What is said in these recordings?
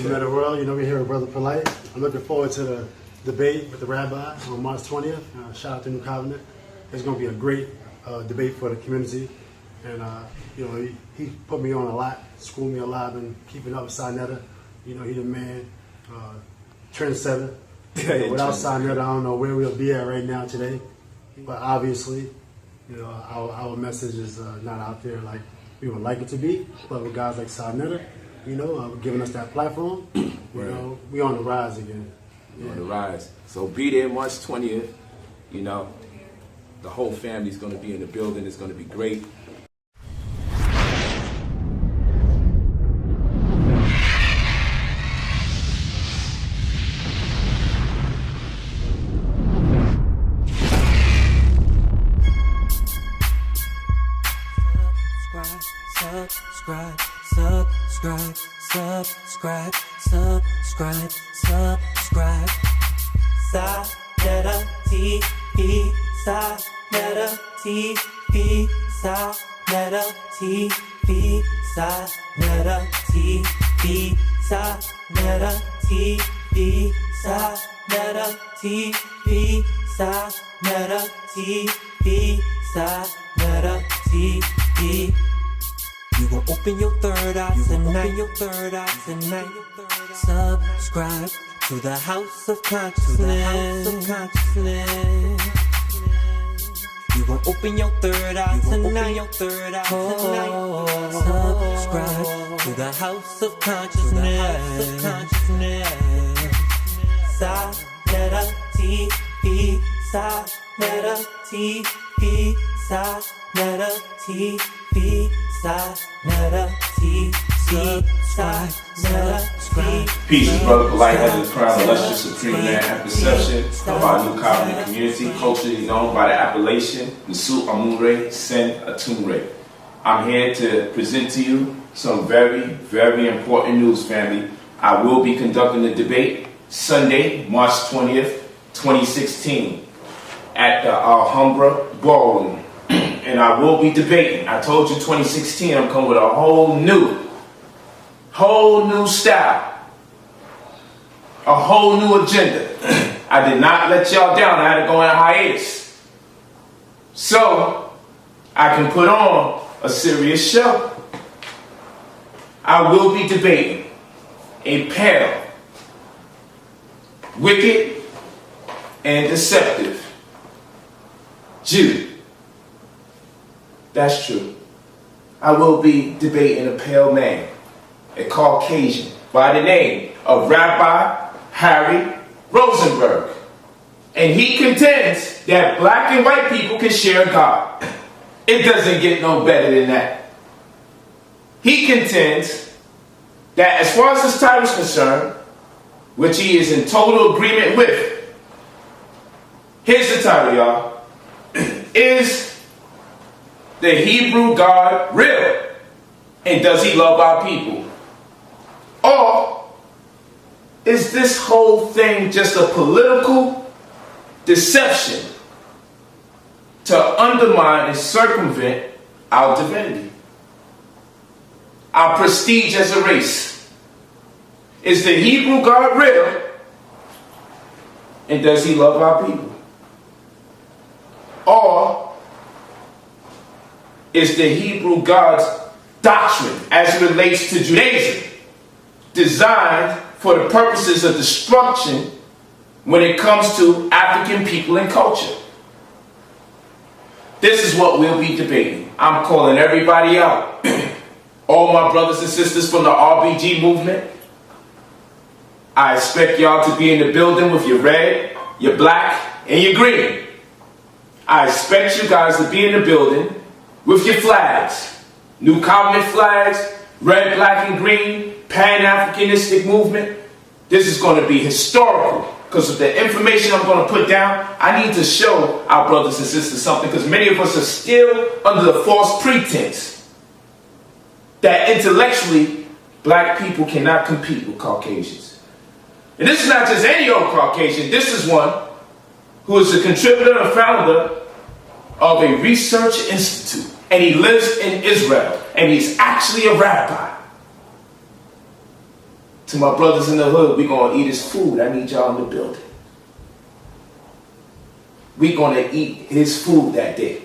The world, we're here with Brother Polight. I'm looking forward to the debate with the Rabbi on March 20th. Shout out to New Covenant. It's going to be a great debate for the community. And, he put me on a lot, schooled me a lot, and keeping up with saneter. He's the man, trendsetter. Without saneter, I don't know where we'll be at right now today. But obviously, our message is not out there like we would like it to be. But with guys like saneter, giving us that platform, we on the rise again. On the rise. So be there March 20th. The whole family's going to be in the building. It's going to be great. Subscribe, subscribe, subscribe, subscribe, subscribe. saneter TV, saneter TV, saneter TV, saneter TV, saneter TV, saneter TV, saneter TV, saneter TV. You gon' open your third eye tonight. Subscribe to the House of Consciousness. You gon' open your third eye tonight. Subscribe to the House of Consciousness. saneter TV, saneter TV, saneter TV. saneter TV, subscribe. Peace, Brother Polight, head of the crown, illustrious supreme man at perception of our New Covenant community, culturally known by the appellation Nusu Amure Sen Atumre. I'm here to present to you some very, very important news, family. I will be conducting the debate Sunday, March 20th, 2016 at the Alhambra Ballroom. And I will be debating. I told you 2016, I'm coming with a whole new style, a whole new agenda. I did not let y'all down. I had to go on hiatus. So, I can put on a serious show. I will be debating a pale, wicked, and deceptive Jew. That's true. I will be debating a pale man, a Caucasian, by the name of Rabbi Harry Rozenberg. And he contends that black and white people can share God. It doesn't get no better than that. He contends that as far as this title is concerned, which he is in total agreement with, here's the title, y'all, is the Hebrew God real? And does he love our people? Or is this whole thing just a political deception to undermine and circumvent our divinity, our prestige as a race? Is the Hebrew God real? And does he love our people? Or is the Hebrew God's doctrine as it relates to Judaism designed for the purposes of destruction when it comes to African people and culture? This is what we'll be debating. I'm calling everybody out. All my brothers and sisters from the RBG movement. I expect y'all to be in the building with your red, your black, and your green. I expect you guys to be in the building with your flags, New Covenant flags, red, black, and green, Pan-Africanistic movement. This is going to be historical because of the information I'm going to put down. I need to show our brothers and sisters something because many of us are still under the false pretense that intellectually black people cannot compete with Caucasians. And this is not just any old Caucasian. This is one who is the contributor and founder of a research institute. And he lives in Israel. And he's actually a rabbi. To my brothers in the hood, we're going to eat his food. I need y'all in the building. We're going to eat his food that day.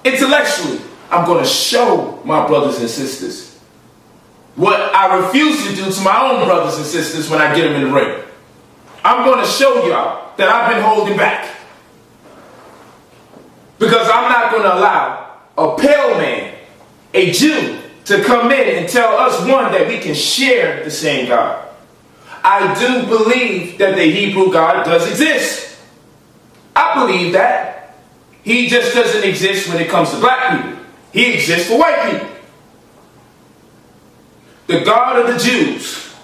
Intellectually, I'm going to show my brothers and sisters what I refuse to do to my own brothers and sisters when I get them in the ring. I'm going to show y'all that I've been holding back. Because I'm not going to allow a pale man, a Jew, to come in and tell us, one, that we can share the same God. I do believe that the Hebrew God does exist. I believe that. He just doesn't exist when it comes to black people. He exists for white people. The God of the Jews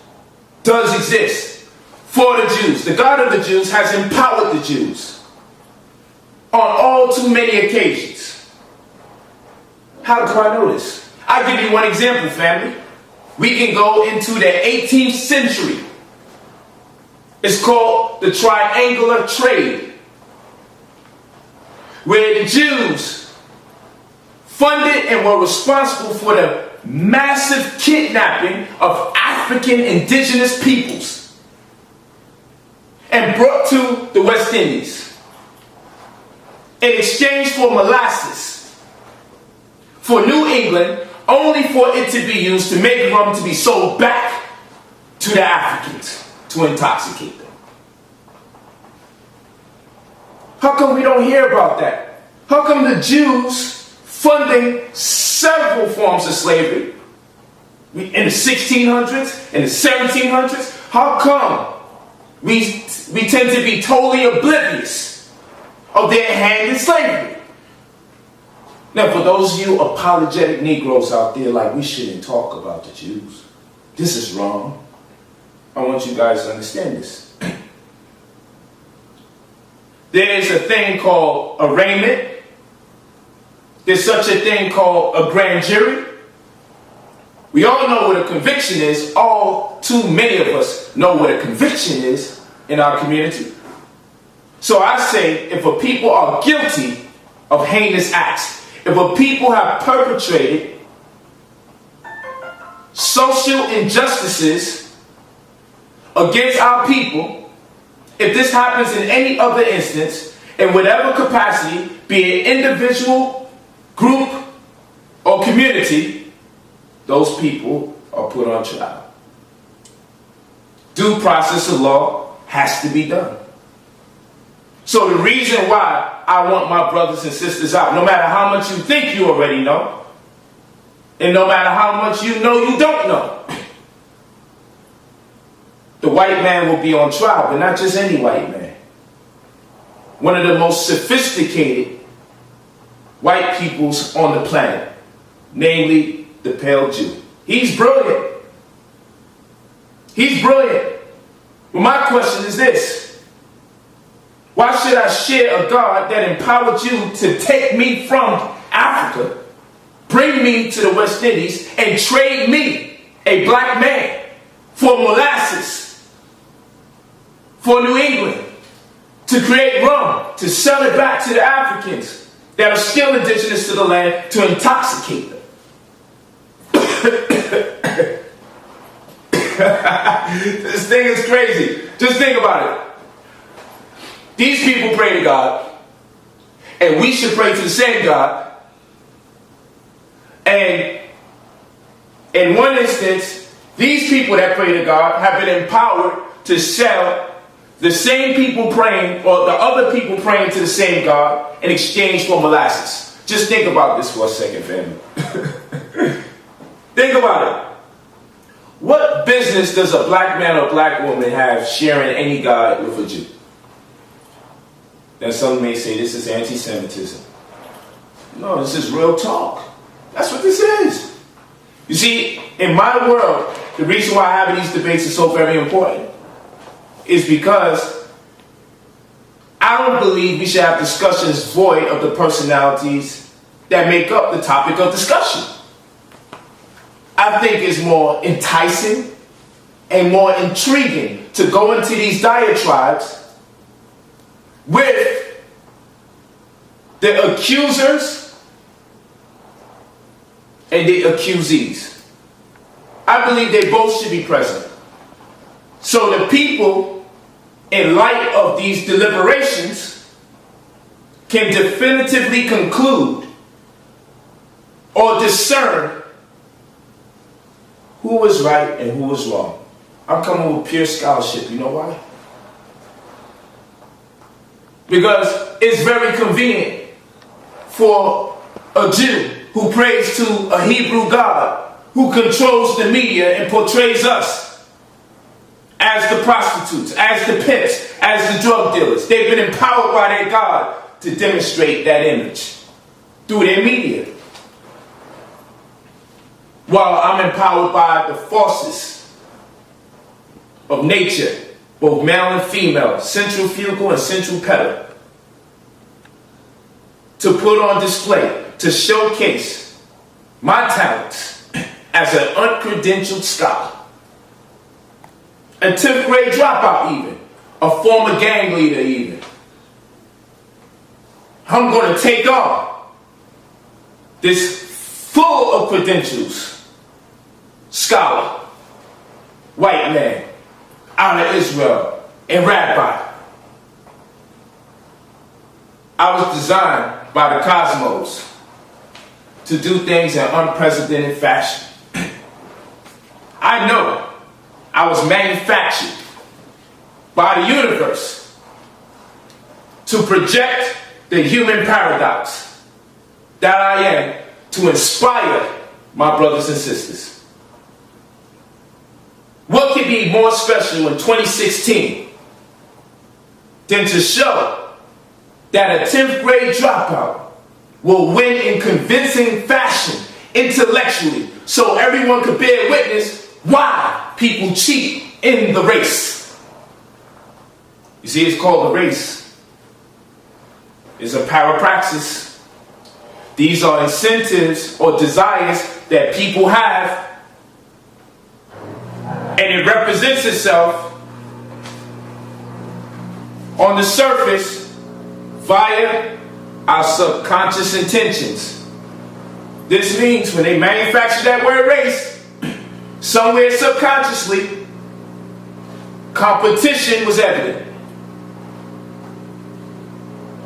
does exist for the Jews. The God of the Jews has empowered the Jews on all too many occasions. How do I know this? I'll give you one example, family. We can go into the 18th century. It's called the Triangular Trade, where the Jews funded and were responsible for the massive kidnapping of African indigenous peoples and brought to the West Indies in exchange for molasses for New England, only for it to be used to make rum to be sold back to the Africans to intoxicate them. How come we don't hear about that? How come the Jews funding several forms of slavery in the 1600s, in the 1700s, how come we tend to be totally oblivious of their hand in slavery? Now, for those of you apologetic Negroes out there, like, we shouldn't talk about the Jews. This is wrong. I want you guys to understand this. There's a thing called arraignment. There's such a thing called a grand jury. We all know what a conviction is. All too many of us know what a conviction is in our community. So I say, if a people are guilty of heinous acts, if a people have perpetrated social injustices against our people, if this happens in any other instance, in whatever capacity, be it individual, group, or community, those people are put on trial. Due process of law has to be done. So the reason why I want my brothers and sisters out, no matter how much you think you already know, and no matter how much you know you don't know, the white man will be on trial, but not just any white man. One of the most sophisticated white peoples on the planet, namely the pale Jew. He's brilliant. He's brilliant. But my question is this. Why should I share a God that empowered you to take me from Africa, bring me to the West Indies, and trade me, a black man, for molasses, for New England, to create rum, to sell it back to the Africans that are still indigenous to the land, to intoxicate them? This thing is crazy. Just think about it. These people pray to God, and we should pray to the same God. And in one instance, these people that pray to God have been empowered to sell the same people praying, or the other people praying to the same God, in exchange for molasses. Just think about this for a second, family. Think about it. What business does a black man or black woman have sharing any God with a Jew? Now some may say this is anti-Semitism. No, this is real talk. That's what this is. You see, in my world, the reason why having these debates is so very important is because I don't believe we should have discussions void of the personalities that make up the topic of discussion. I think it's more enticing and more intriguing to go into these diatribes with the accusers and the accusees. I believe they both should be present. So the people, in light of these deliberations, can definitively conclude or discern who was right and who was wrong. I'm coming with pure scholarship. You know why? Because it's very convenient for a Jew who prays to a Hebrew God who controls the media and portrays us as the prostitutes, as the pimps, as the drug dealers. They've been empowered by their God to demonstrate that image through their media. While I'm empowered by the forces of nature, both male and female, centrifugal and centripetal, to put on display, to showcase my talents as an uncredentialed scholar, a 10th grade dropout even, a former gang leader even. I'm going to take on this full of credentials scholar, white man, out of Israel, and rabbi. I was designed by the cosmos to do things in unprecedented fashion. I know I was manufactured by the universe to project the human paradox that I am, to inspire my brothers and sisters. What could be more special in 2016 than to show that a 10th grade dropout will win in convincing fashion, intellectually, so everyone could bear witness why people cheat in the race. You see, it's called a race. It's a parapraxis. These are incentives or desires that people have, and it represents itself on the surface via our subconscious intentions. This means when they manufacture that word race, somewhere subconsciously, competition was evident.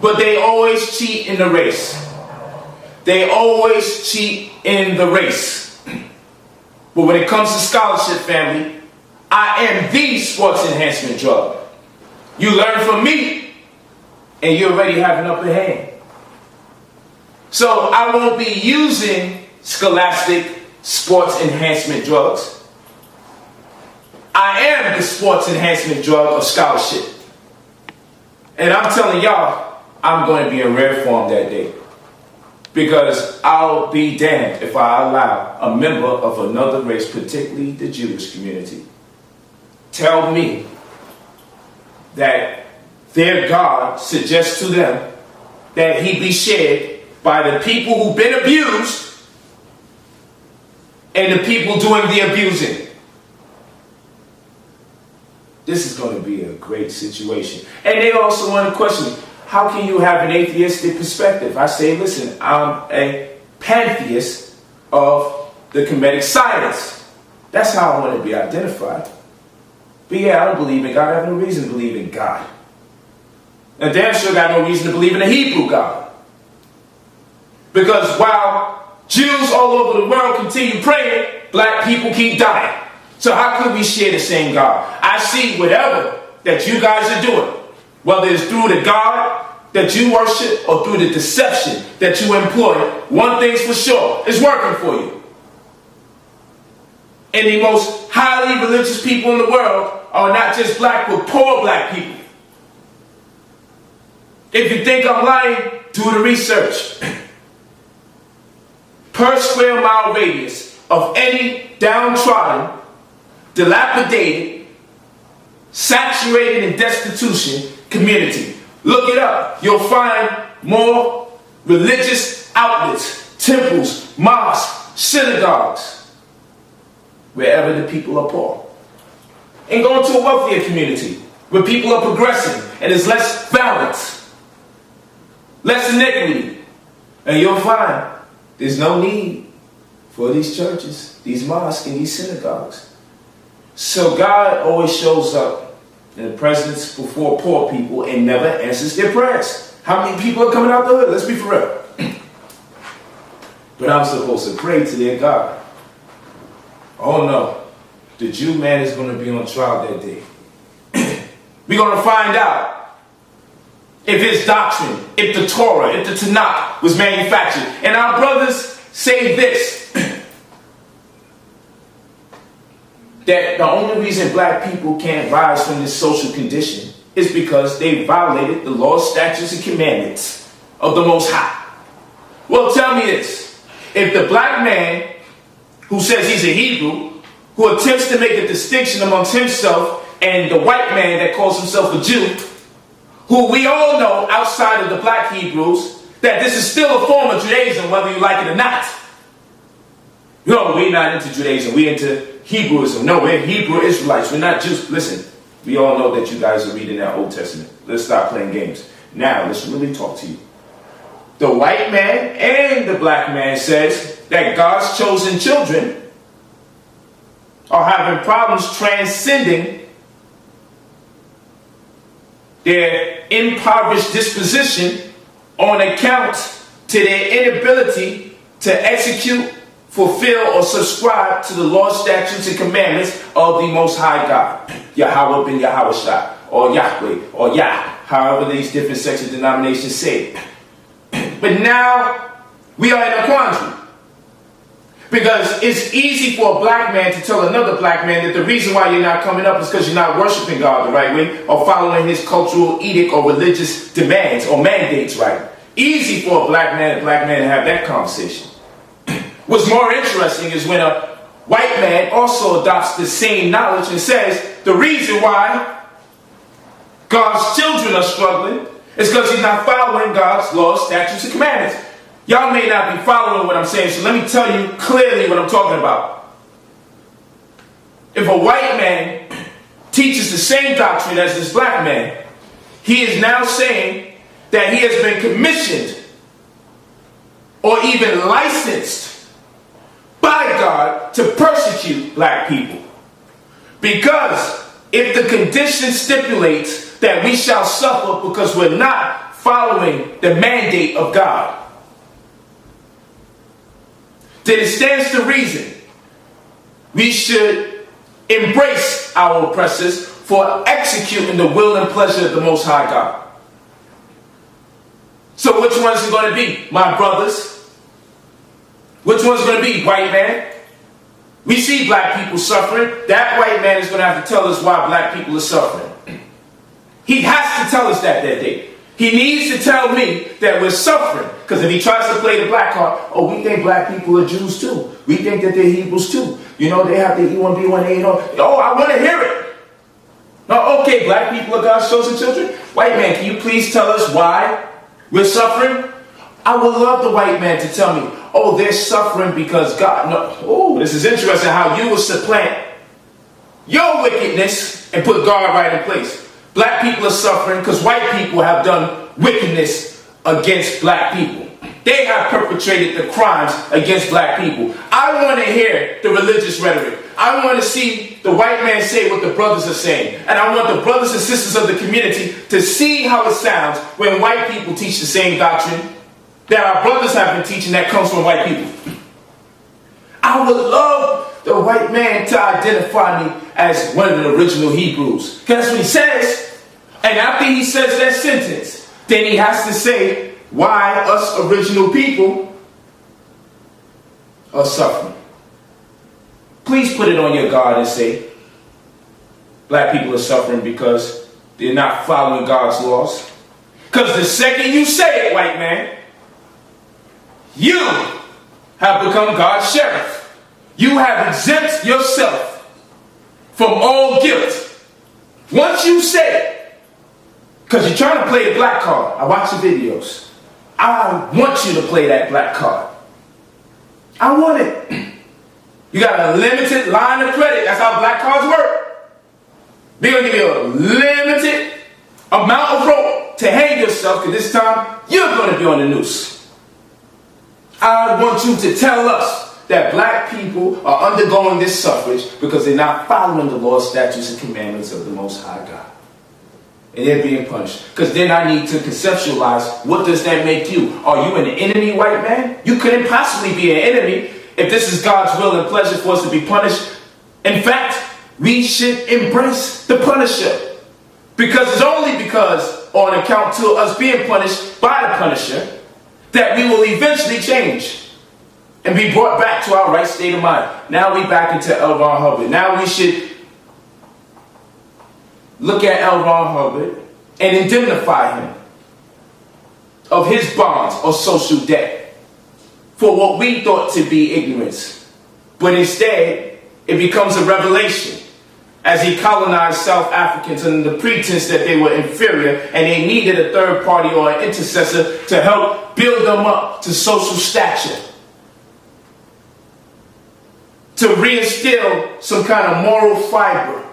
But they always cheat in the race. They always cheat in the race. But when it comes to scholarship, family, I am the sports enhancement drug. You learn from me, and you already have an upper hand. So I won't be using scholastic sports enhancement drugs. I am the sports enhancement drug of scholarship. And I'm telling y'all, I'm going to be in rare form that day. Because I'll be damned if I allow a member of another race, particularly the Jewish community, tell me that their God suggests to them that he be shared by the people who've been abused and the people doing the abusing. This is going to be a great situation. And they also want to question me, how can you have an atheistic perspective? I say, listen, I'm a pantheist of the Kemetic science. That's how I want to be identified. But yeah, I don't believe in God. I have no reason to believe in God. And damn sure got no reason to believe in a Hebrew God. Because while Jews all over the world continue praying, black people keep dying. So how could we share the same God? I see whatever that you guys are doing, whether it's through the God that you worship or through the deception that you employ, one thing's for sure, it's working for you. And the most highly religious people in the world are not just black, but poor black people. If you think I'm lying, do the research. Per square mile radius of any downtrodden, dilapidated, saturated in destitution community, look it up. You'll find more religious outlets, temples, mosques, synagogues, wherever the people are poor. And go into a wealthier community where people are progressing and there's less violence, less iniquity, and you'll find there's no need for these churches, these mosques, and these synagogues. So God always shows up in the presence before poor people and never answers their prayers. How many people are coming out the hood? Let's be for real. But I'm supposed to pray to their God. Oh no, the Jew man is going to be on trial that day. We're going to find out if his doctrine, if the Torah, if the Tanakh was manufactured. And our brothers say this, that the only reason black people can't rise from this social condition is because they violated the laws, statutes, and commandments of the Most High. Well, tell me this. If the black man who says he's a Hebrew, who attempts to make a distinction amongst himself and the white man that calls himself a Jew, who we all know outside of the black Hebrews, that this is still a form of Judaism, whether you like it or not. No, we're not into Judaism, we're into Hebrewism. No, we're Hebrew Israelites, we're not Jews. Listen, we all know that you guys are reading that Old Testament. Let's stop playing games. Now, let's really talk to you. The white man and the black man says that God's chosen children are having problems transcending their impoverished disposition on account to their inability to execute, fulfill, or subscribe to the laws, statutes, and commandments of the Most High God. Yahweh ben Yahweh, or Yahweh, or Yah, however these different sects of denominations say it. But now, we are in a quandary. Because it's easy for a black man to tell another black man that the reason why you're not coming up is because you're not worshiping God the right way, or following his cultural edict or religious demands or mandates right. Easy for a black man to have that conversation. What's more interesting is when a white man also adopts the same knowledge and says the reason why God's children are struggling is because he's not following God's laws, statutes, and commandments. Y'all may not be following what I'm saying, so let me tell you clearly what I'm talking about. If a white man teaches the same doctrine as this black man, he is now saying that he has been commissioned or even licensed by God to persecute black people. Because if the condition stipulates that we shall suffer because we're not following the mandate of God, then it stands to reason we should embrace our oppressors for executing the will and pleasure of the Most High God. So which one's it going to be, my brothers? Which one's going to be, white man? We see black people suffering. That white man is going to have to tell us why black people are suffering. He has to tell us that day. He needs to tell me that we're suffering. Because if he tries to play the black card, oh, we think black people are Jews too. We think that they're Hebrews too. You know, they have the E1, B1, A1. Oh, I want to hear it. No, okay, black people are God's chosen children. White man, can you please tell us why we're suffering? I would love the white man to tell me, oh, they're suffering because God... No. Oh, this is interesting how you will supplant your wickedness and put God right in place. Black people are suffering because white people have done wickedness against black people. They have perpetrated the crimes against black people. I want to hear the religious rhetoric. I want to see the white man say what the brothers are saying. And I want the brothers and sisters of the community to see how it sounds when white people teach the same doctrine that our brothers have been teaching that comes from white people. I would love the white man to identify me as one of the original Hebrews. Because that's what he says. And after he says that sentence, then he has to say why us original people are suffering. Please put it on your guard and say, black people are suffering because they're not following God's laws. Because the second you say it, white man, you have become God's sheriff. You have exempt yourself from all guilt. Once you say it, because you're trying to play the black card. I watch the videos. I want you to play that black card. I want it. You got a limited line of credit. That's how black cards work. They're going to give you a limited amount of rope to hang yourself, because this time you're going to be on the noose. I want you to tell us that black people are undergoing this suffrage because they're not following the laws, statutes, and commandments of the Most High God. And they're being punished. Because then I need to conceptualize, what does that make you? Are you an enemy, white man? You couldn't possibly be an enemy if this is God's will and pleasure for us to be punished. In fact, we should embrace the punisher. Because it's only because, on account to us being punished by the punisher, that we will eventually change and be brought back to our right state of mind. Now we back into L. Ron Hubbard. Now we should look at L. Ron Hubbard and indemnify him of his bonds or social debt for what we thought to be ignorance. But instead, it becomes a revelation as he colonized South Africans under the pretense that they were inferior and they needed a third party or an intercessor to help build them up to social stature, to reinstill some kind of moral fiber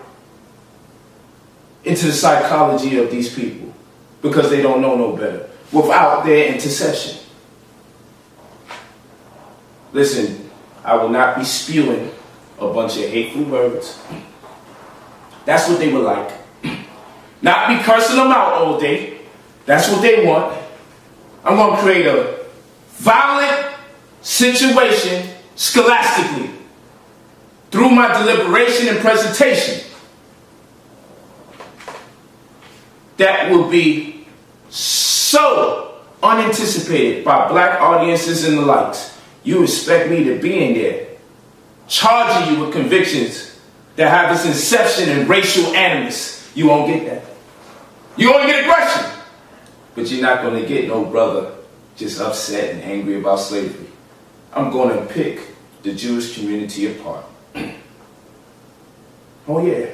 into the psychology of these people because they don't know no better without their intercession. Listen, I will not be spewing a bunch of hateful words. That's what they would like. Not be cursing them out all day. That's what they want. I'm going to create a violent situation scholastically through my deliberation and presentation that will be so unanticipated by black audiences and the likes. You expect me to be in there charging you with convictions that have this inception in racial animus. You won't get that. You only get aggression. But you're not going to get no brother just upset and angry about slavery. I'm going to pick the Jewish community apart. Oh yeah.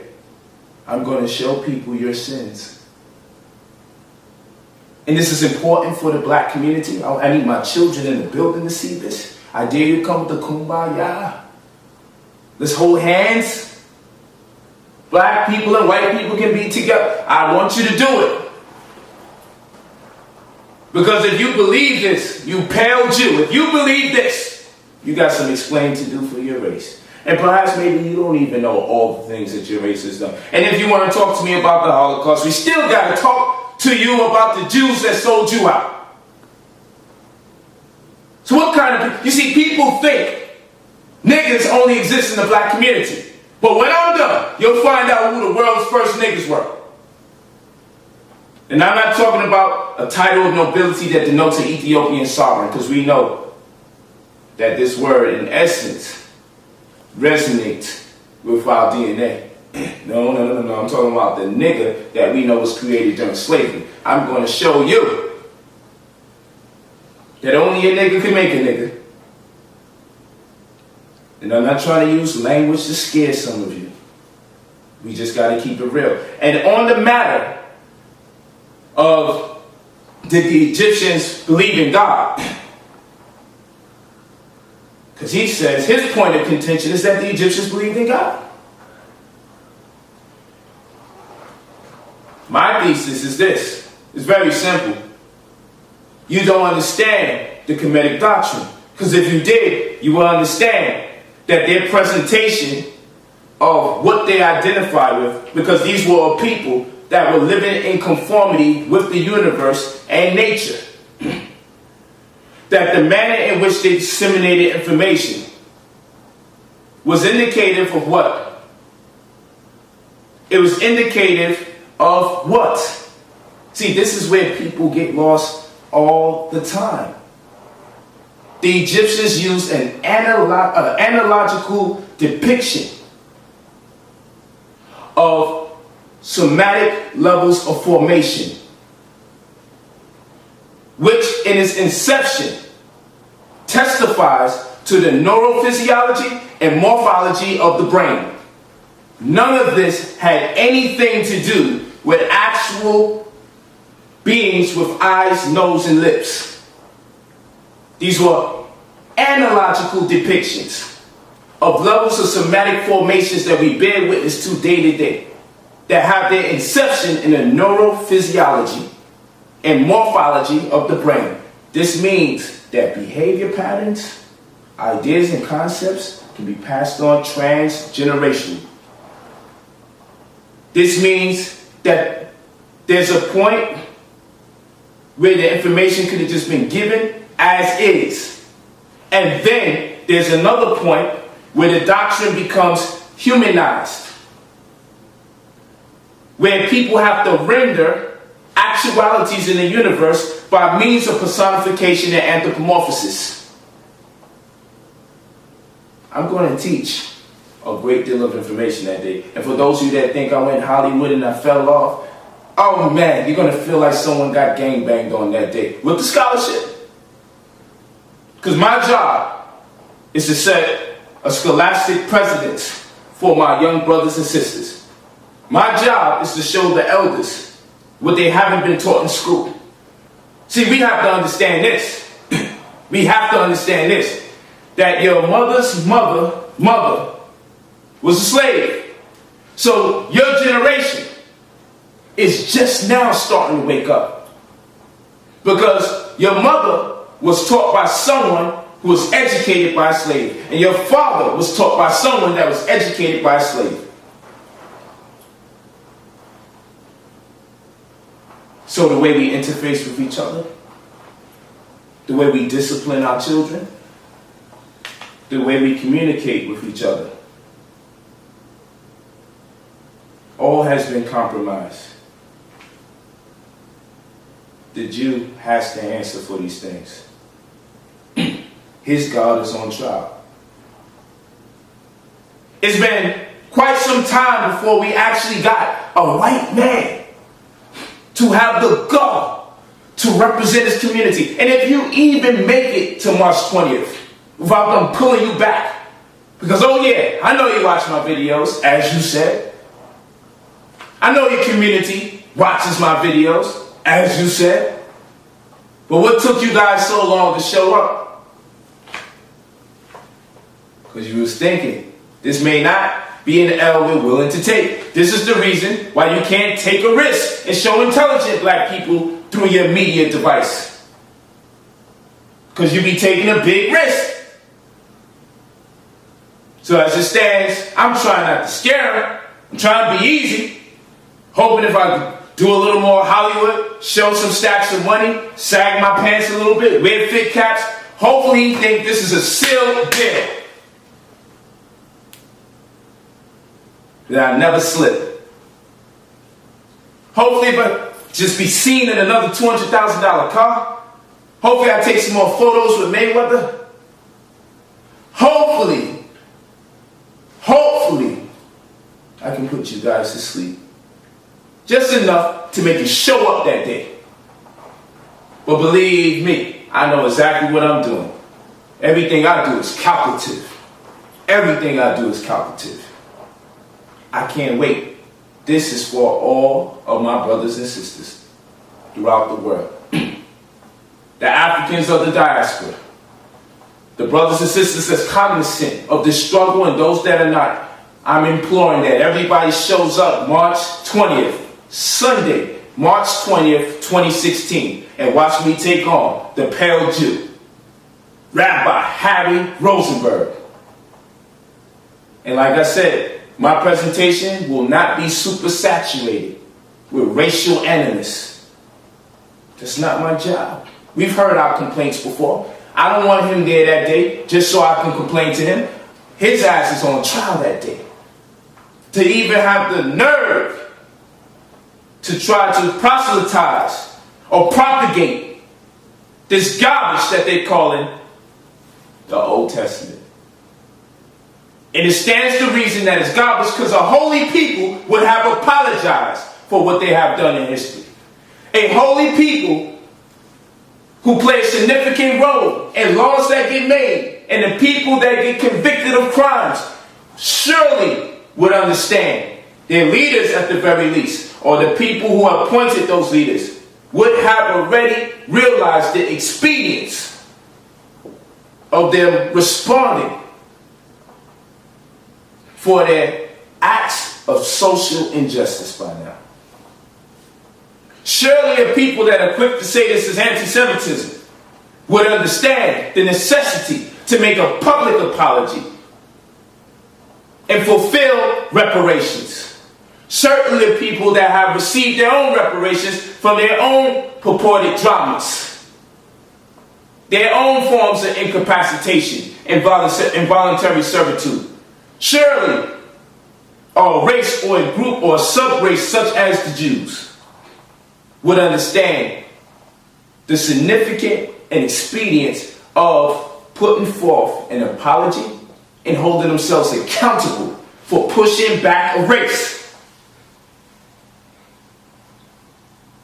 I'm going to show people your sins. And this is important for the black community. I need my children in the building to see this. I dare you to come with the kumbaya. Let's hold hands. Black people and white people can be together. I want you to do it. Because if you believe this, you pale Jew, if you believe this, you got some explaining to do for your race. And perhaps maybe you don't even know all the things that your race has done. And if you want to talk to me about the Holocaust, we still got to talk to you about the Jews that sold you out. So what kind of... You see, people think niggas only exist in the black community. But when I'm done, you'll find out who the world's first niggas were. And I'm not talking about a title of nobility that denotes an Ethiopian sovereign, because we know that this word, in essence, resonates with our DNA. No. I'm talking about the nigga that we know was created during slavery. I'm going to show you that only a nigga can make a nigga. And I'm not trying to use language to scare some of you. We just got to keep it real. And on the matter of did the Egyptians believe in God? Because he says his point of contention is that the Egyptians believed in God. My thesis is this. It's very simple. You don't understand the Kemetic doctrine. Because if you did, you will understand that their presentation of what they identify with, because these were a people that were living in conformity with the universe and nature, that the manner in which they disseminated information was indicative of what? It was indicative of what? See, this is where people get lost all the time. The Egyptians used an analogical depiction of somatic levels of formation, which in its inception testifies to the neurophysiology and morphology of the brain. None of this had anything to do with actual beings with eyes, nose, and lips. These were analogical depictions of levels of somatic formations that we bear witness to day to day, that have their inception in the neurophysiology and morphology of the brain. This means that behavior patterns Ideas and concepts can be passed on transgenerationally. This means that there's a point where the information could have just been given as is. And then there's another point where the doctrine becomes humanized, where people have to render actualities in the universe by means of personification and anthropomorphosis. I'm going to teach a great deal of information that day. And for those of you that think I went Hollywood and I fell off, oh man, you're going to feel like someone got gangbanged on that day with the scholarship. Because my job is to set a scholastic precedence for my young brothers and sisters. My job is to show the elders what they haven't been taught in school. See, we have to understand this. We have to understand this. That your mother's mother was a slave. So your generation is just now starting to wake up. Because your mother was taught by someone who was educated by a slave. And your father was taught by someone that was educated by a slave. So the way we interface with each other, the way we discipline our children, the way we communicate with each other, all has been compromised. The Jew has to answer for these things. His God is on trial. It's been quite some time before we actually got a white man to have the gall to represent his community. And if you even make it to March 20th, without them pulling you back, because oh yeah, I know you watch my videos, as you said. I know your community watches my videos, as you said. But what took you guys so long to show up? Because you was thinking, this may not be an L we're willing to take. This is the reason why you can't take a risk and show intelligent black people through your media device. Because you be taking a big risk. So as it stands, I'm trying not to scare them. I'm trying to be easy. Hoping if I do a little more Hollywood, show some stacks of money, sag my pants a little bit, wear fit caps, hopefully he think this is a sealed deal. That I never slip. Hopefully if I just be seen in another $200,000 car, hopefully I take some more photos with Mayweather. Hopefully, I can put you guys to sleep. Just enough to make you show up that day. But believe me, I know exactly what I'm doing. Everything I do is calculative. Everything I do is calculative. I can't wait. This is for all of my brothers and sisters throughout the world. The Africans of the diaspora. The brothers and sisters that's cognizant of this struggle and those that are not. I'm imploring that everybody shows up March 20th, Sunday, March 20th, 2016, and watch me take on the Pale Jew, Rabbi Harry Rozenberg. And like I said, my presentation will not be super saturated with racial animus. That's not my job. We've heard our complaints before. I don't want him there that day just so I can complain to him. His ass is on trial that day. To even have the nerve to try to proselytize or propagate this garbage that they're calling the Old Testament. And it stands to reason that it's garbage because a holy people would have apologized for what they have done in history. A holy people who play a significant role in laws that get made and the people that get convicted of crimes surely would understand. Their leaders at the very least, or the people who appointed those leaders, would have already realized the expedience of them responding for their acts of social injustice by now. Surely a people that are quick to say this is anti-Semitism would understand the necessity to make a public apology and fulfill reparations. Certainly people that have received their own reparations from their own purported dramas, their own forms of incapacitation and involuntary servitude. Surely a race or a group or a sub-race such as the Jews would understand the significance and expedience of putting forth an apology and holding themselves accountable for pushing back a race.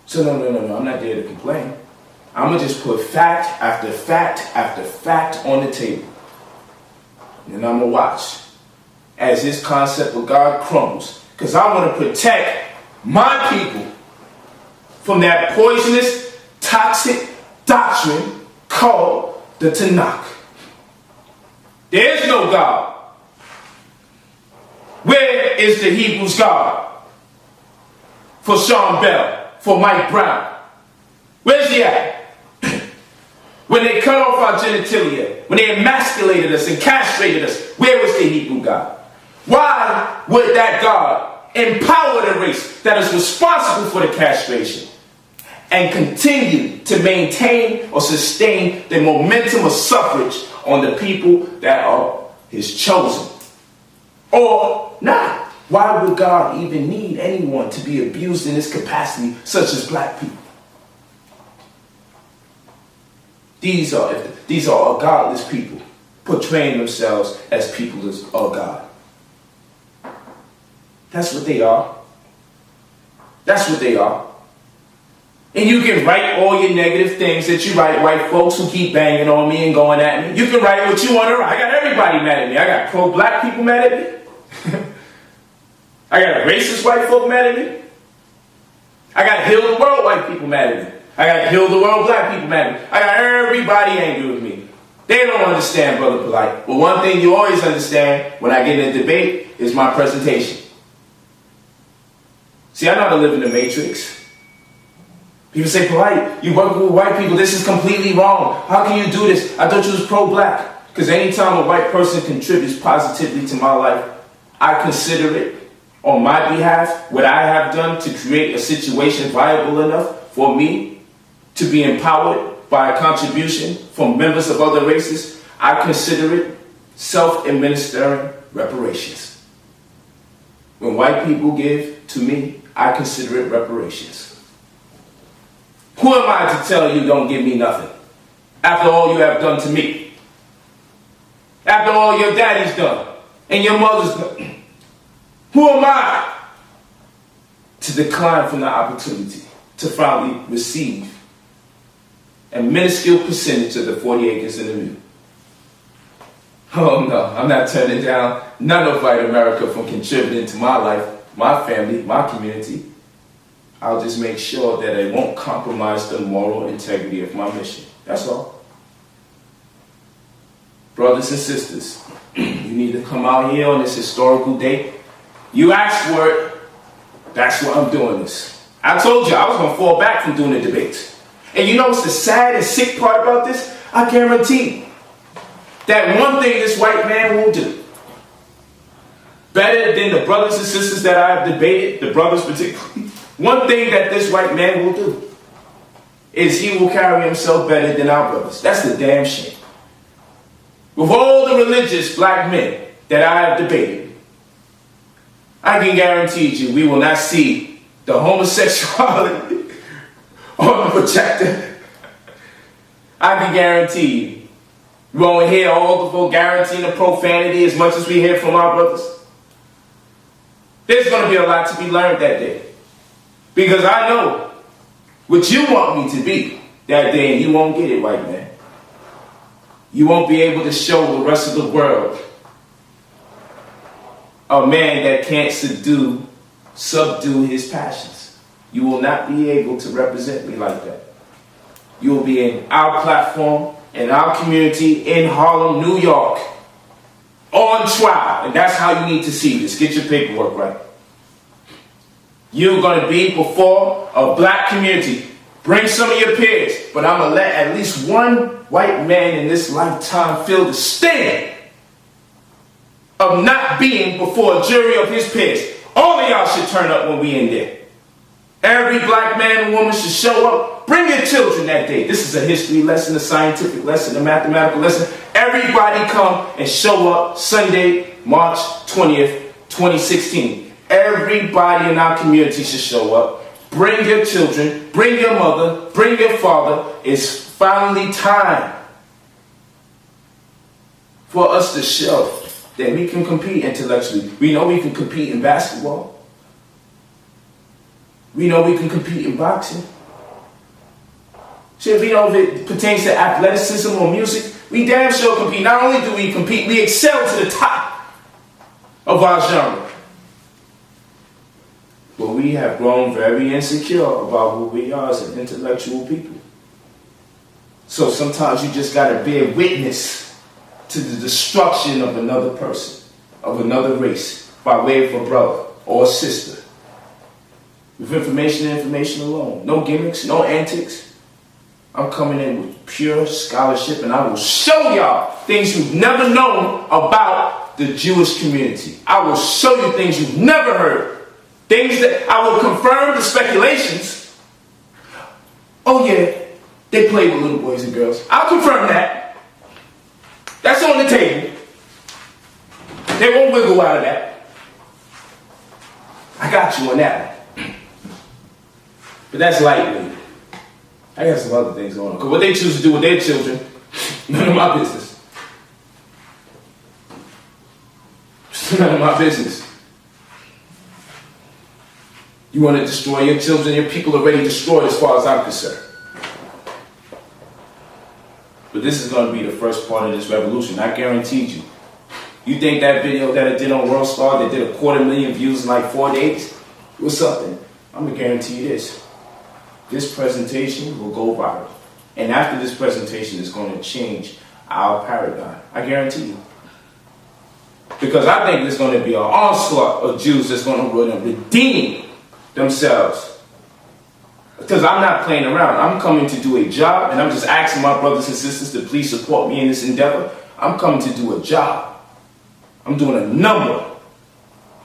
So no, I'm not there to complain. I'm going to just put fact after fact after fact on the table. And I'm going to watch as this concept of God crumbles. Because I want to protect my people from that poisonous, toxic doctrine called the Tanakh. There is no God. Where is the Hebrews God? For Sean Bell, for Mike Brown. Where's he at? When they cut off our genitalia, when they emasculated us and castrated us, where was the Hebrew God? Why would that God empower the race that is responsible for the castration and continue to maintain or sustain the momentum of suffrage on the people that are his chosen? Or not? Why would God even need anyone to be abused in this capacity, such as black people? These are godless people portraying themselves as people of God. That's what they are. That's what they are. And you can write all your negative things that you write, white folks who keep banging on me and going at me. You can write what you want to write. I got everybody mad at me. I got pro-black people mad at me. I got racist white folk mad at me. I got heal the world white people mad at me. I got heal the world black people mad at me. I got everybody angry with me. They don't understand, Brother Polight. But one thing you always understand when I get in a debate is my presentation. See, I know how to live in the matrix. People say, Polight, you work with white people. This is completely wrong. How can you do this? I thought you was pro-black. Because anytime a white person contributes positively to my life, I consider it on my behalf, what I have done to create a situation viable enough for me to be empowered by a contribution from members of other races. I consider it self-administering reparations. When white people give to me, I consider it reparations. Who am I to tell you don't give me nothing after all you have done to me? After all your daddy's done and your mother's done? Who am I to decline from the opportunity to finally receive a minuscule percentage of the 40 acres in the mule? Oh no, I'm not turning down none of white America from contributing to my life, my family, my community. I'll just make sure that it won't compromise the moral integrity of my mission. That's all. Brothers and sisters, you need to come out here on this historical date. You asked for it. That's why I'm doing this. I told you I was going to fall back from doing the debates. And you know what's the sad and sick part about this? I guarantee that one thing this white man will do, better than the brothers and sisters that I have debated, the brothers particularly, one thing that this white man will do is he will carry himself better than our brothers. That's the damn shame. With all the religious black men that I have debated, I can guarantee you we will not see the homosexuality on the projector. I can guarantee you we won't hear all the vulgarity and the profanity as much as we hear from our brothers. There's going to be a lot to be learned that day. Because I know what you want me to be that day, and you won't get it, white man. You won't be able to show the rest of the world a man that can't subdue his passions. You will not be able to represent me like that. You will be in our platform, in our community, in Harlem, New York, on trial. And that's how you need to see this. Get your paperwork right. You're going to be before a black community Bring some of your peers, but I'm going to let at least one white man in this lifetime feel the sting of not being before a jury of his peers. All of y'all should turn up when we in there. Every black man and woman should show up. Bring your children that day. This is a history lesson, a scientific lesson, a mathematical lesson. Everybody come and show up Sunday, March 20th, 2016. Everybody in our community should show up. Bring your children, bring your mother, bring your father. It's finally time for us to show that we can compete intellectually. We know we can compete in basketball. We know we can compete in boxing. Shit, we know if it pertains to athleticism or music, we damn sure compete. Not only do we compete, we excel to the top of our genre. But we have grown very insecure about who we are as an intellectual people. So sometimes you just got to bear witness to the destruction of another person, of another race, by way of a brother or a sister. With information and information alone. No gimmicks, no antics. I'm coming in with pure scholarship, and I will show y'all things you've never known about the Jewish community. I will show you things you've never heard. Things that I will confirm the speculations. Oh yeah, they play with little boys and girls. I'll confirm that. That's on the table. They won't wiggle out of that. I got you on that one. But that's lightweight. I got some other things going on. Because what they choose to do with their children, none of my business. It's none of my business. You want to destroy your children, your people are already destroyed as far as I'm concerned. But this is going to be the first part of this revolution. I guaranteed you. You think that video that I did on World Star that did 250,000 views in like 4 days was something? I'm going to guarantee you this. This presentation will go viral. And after this presentation, it's going to change our paradigm. I guarantee you. Because I think there's going to be an onslaught of Jews that's going to redeem themselves. Because I'm not playing around. I'm coming to do a job, and I'm just asking my brothers and sisters to please support me in this endeavor. I'm coming to do a job. I'm doing a number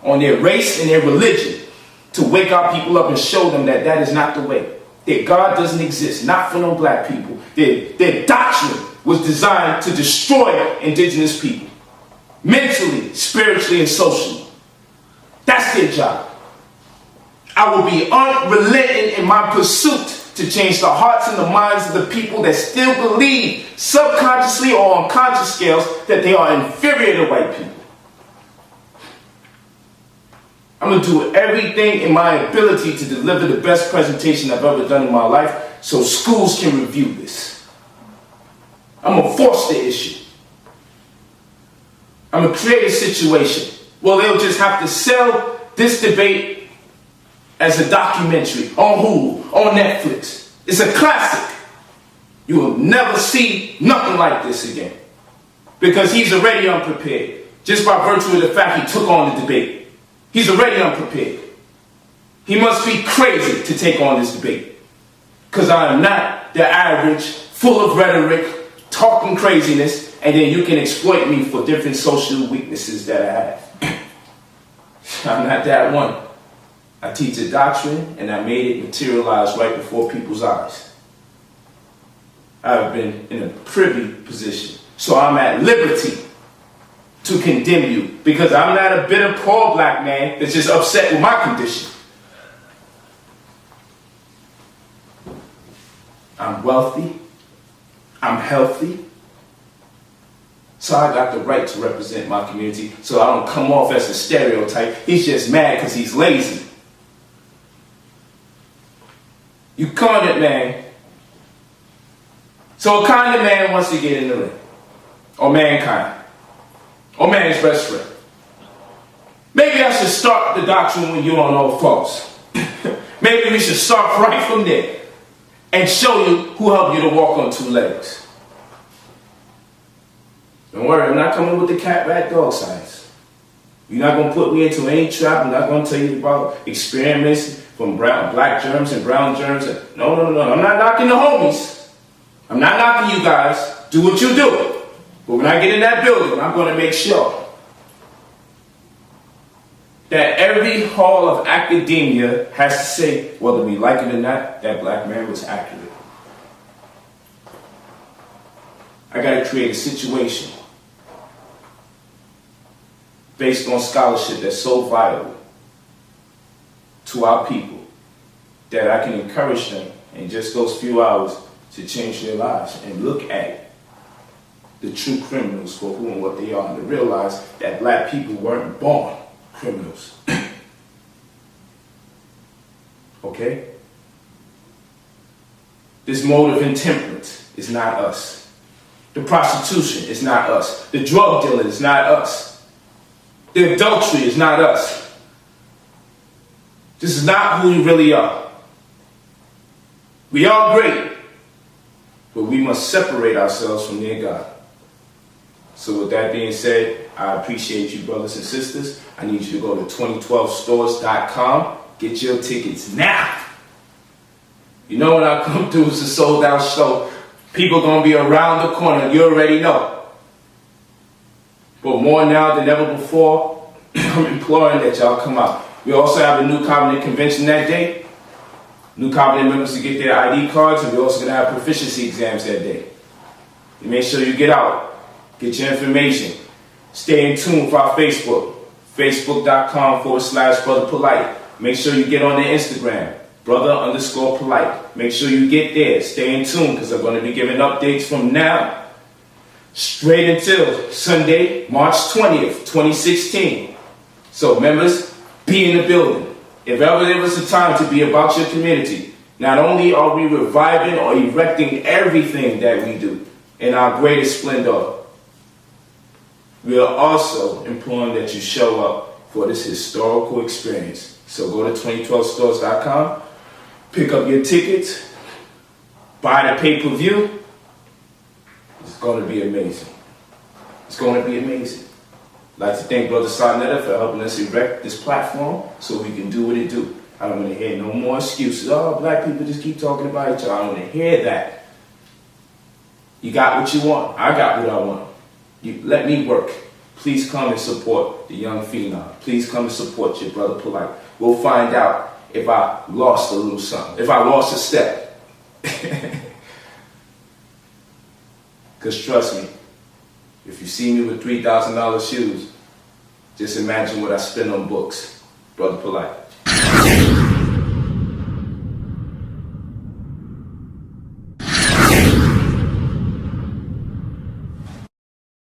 on their race and their religion to wake our people up and show them that that is not the way. That God doesn't exist, not for no black people. Their doctrine was designed to destroy indigenous people. Mentally, spiritually, and socially. That's their job. I will be unrelenting in my pursuit to change the hearts and the minds of the people that still believe, subconsciously or on conscious scales, that they are inferior to white people. I'm going to do everything in my ability to deliver the best presentation I've ever done in my life so schools can review this. I'm going to force the issue. I'm going to create a situation where they'll just have to sell this debate as a documentary on Hulu, on Netflix. It's a classic. You will never see nothing like this again. Because he's already unprepared. Just by virtue of the fact he took on the debate. He's already unprepared. He must be crazy to take on this debate. Because I am not the average, full of rhetoric, talking craziness, and then you can exploit me for different social weaknesses that I have. I'm not that one. I teach a doctrine, and I made it materialize right before people's eyes. I've been in a privy position, so I'm at liberty to condemn you, because I'm not a bitter, poor black man that's just upset with my condition. I'm wealthy, I'm healthy, so I got the right to represent my community, so I don't come off as a stereotype. He's just mad because he's lazy. You condiment man. So a kind of man wants to get in the ring. Or mankind. Or man's best friend. Maybe I should start the doctrine when you're on all fours. Maybe we should start right from there and show you who helped you to walk on two legs. Don't worry, I'm not coming with the cat, rat, dog science. You're not going to put me into any trap. I'm not going to tell you about experiments from black germs and brown germs. No. I'm not knocking the homies. I'm not knocking you guys. Do what you do. But when I get in that building, I'm going to make sure that every hall of academia has to say, whether we like it or not, that black man was accurate. I got to create a situation based on scholarship that's so vital to our people that I can encourage them in just those few hours to change their lives and look at the true criminals for who and what they are, and to realize that black people weren't born criminals. Okay? This mode of intemperance is not us. The prostitution is not us. The drug dealing is not us. The adultery is not us. This is not who we really are. We are great, but we must separate ourselves from their God. So with that being said, I appreciate you, brothers and sisters. I need you to go to 2012stores.com. Get your tickets now. You know when I come through, it's a sold out show. People going to be around the corner. You already know. But more now than ever before, I'm imploring that y'all come out. We also have a New Covenant convention that day. New Covenant members to get their ID cards, and we're also going to have proficiency exams that day. You make sure you get out. Get your information. Stay in tune with our Facebook. Facebook.com/Brother Polight. Make sure you get on their Instagram. Brother_Polight. Make sure you get there. Stay in tune because I'm going to be giving updates from now straight until Sunday, March 20th, 2016. So members, be in the building. If ever there was a time to be about your community, not only are we reviving or erecting everything that we do in our greatest splendor, we are also imploring that you show up for this historical experience. So go to 2012stores.com, pick up your tickets, buy the pay-per-view. It's going to be amazing. It's going to be amazing. I'd like to thank Brother Saneter for helping us erect this platform so we can do what it do. I don't want to hear no more excuses. Oh, black people just keep talking about each other. I don't want to hear that. You got what you want. I got what I want. You let me work. Please come and support the young phenom. Please come and support your brother Polight. We'll find out if I lost a little something, if I lost a step. Because trust me, if you see me with $3,000 shoes, just imagine what I spend on books, Brother Polight.